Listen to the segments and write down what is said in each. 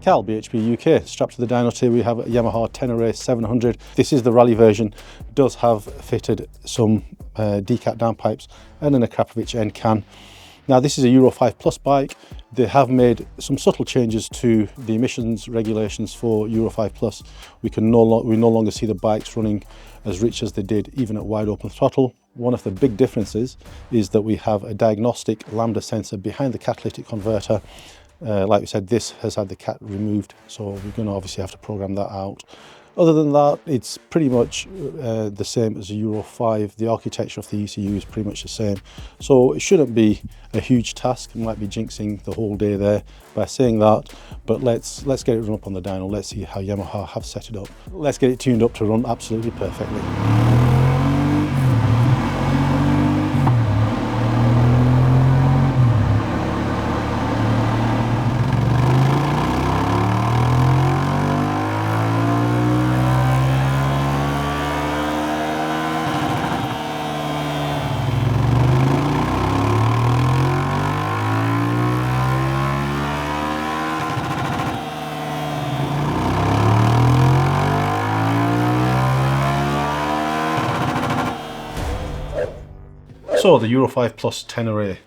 Cal, BHP UK. Strapped to the dyno here we have a Yamaha Tenere 700. This is the rally version. It does have fitted some decat downpipes and an Akrapovic end can. Now this is a Euro 5 Plus bike. They have made some subtle changes to the emissions regulations for Euro 5 Plus. We no longer see the bikes running as rich as they did even at wide open throttle. One of the big differences is that we have a diagnostic lambda sensor behind the catalytic converter. Like we said, this has had the cat removed, so we're going to obviously have to program that out. Other than that, it's pretty much the same as a Euro 5. The architecture of the ECU is pretty much the same. So it shouldn't be a huge task. I might be jinxing the whole day there by saying that, but let's get it run up on the dyno. Let's see how Yamaha have set it up. Let's get it tuned up to run absolutely perfectly. So the Euro 5 Plus Tenere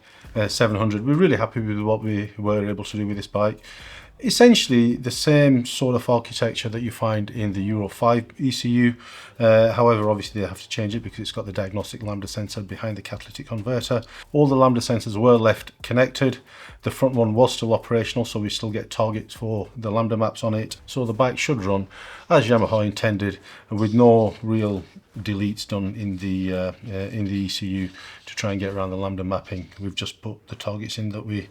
700, we're really happy with what we were able to do with this bike. Essentially the same sort of architecture that you find in the Euro 5 ECU. However, obviously they have to change it because it's got the diagnostic lambda sensor behind the catalytic converter. All the lambda sensors were left connected. The front one was still operational, so we still get targets for the lambda maps on it. So the bike should run as Yamaha intended, with no real deletes done in the ECU to try and get around the lambda mapping. We've just put the targets in that we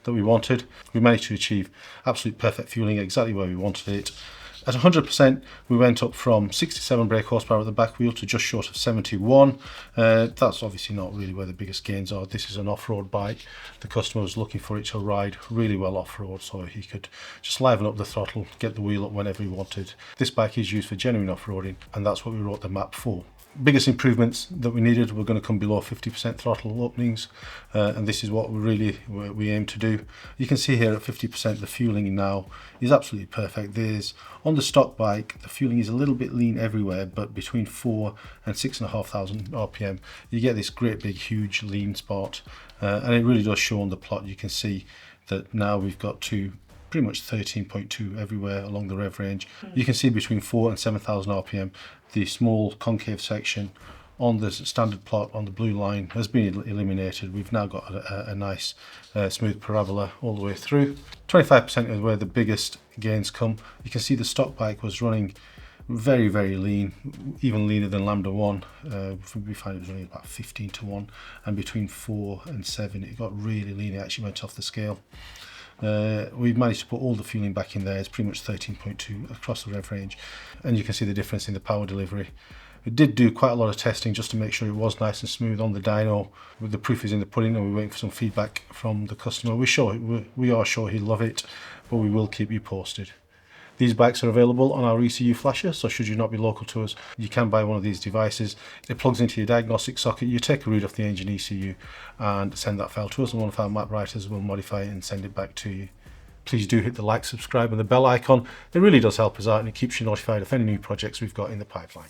wanted. We managed to achieve absolute perfect fueling exactly where we wanted it. At 100%, we went up from 67 brake horsepower at the back wheel to just short of 71. That's obviously not really where the biggest gains are. This is an off-road bike. The customer was looking for it to ride really well off-road, so he could just liven up the throttle, get the wheel up whenever he wanted. This bike is used for genuine off-roading, and that's what we wrote the map for. Biggest improvements that we needed were going to come below 50% throttle openings, and this is what we aim to do. You can see here at 50% the fueling now is absolutely perfect. On the stock bike the fueling is a little bit lean everywhere, but between 4 and 6,500 RPM you get this great big huge lean spot, and it really does show on the plot. You can see that now we've got to pretty much 13.2 everywhere along the rev range. You can see between 4 and 7,000 RPM the small concave section on the standard plot on the blue line has been eliminated. We've now got a nice smooth parabola all the way through. 25% is where the biggest gains come. You can see the stock bike was running very, very lean, even leaner than Lambda 1. We find it was running about 15 to 1, and between 4 and 7 it got really lean. It actually went off the scale. We've managed to put all the fueling back in there. It's pretty much 13.2 across the rev range, and you can see the difference in the power delivery. We did do quite a lot of testing just to make sure it was nice and smooth on the dyno. The proof is in the pudding, and we're waiting for some feedback from the customer. We are sure he'll love it, but we will keep you posted. These bikes are available on our ECU Flasher, so should you not be local to us, you can buy one of these devices. It plugs into your diagnostic socket. You take a read of the engine ECU and send that file to us, and one of our map writers will modify it and send it back to you. Please do hit the like, subscribe and the bell icon. It really does help us out, and it keeps you notified of any new projects we've got in the pipeline.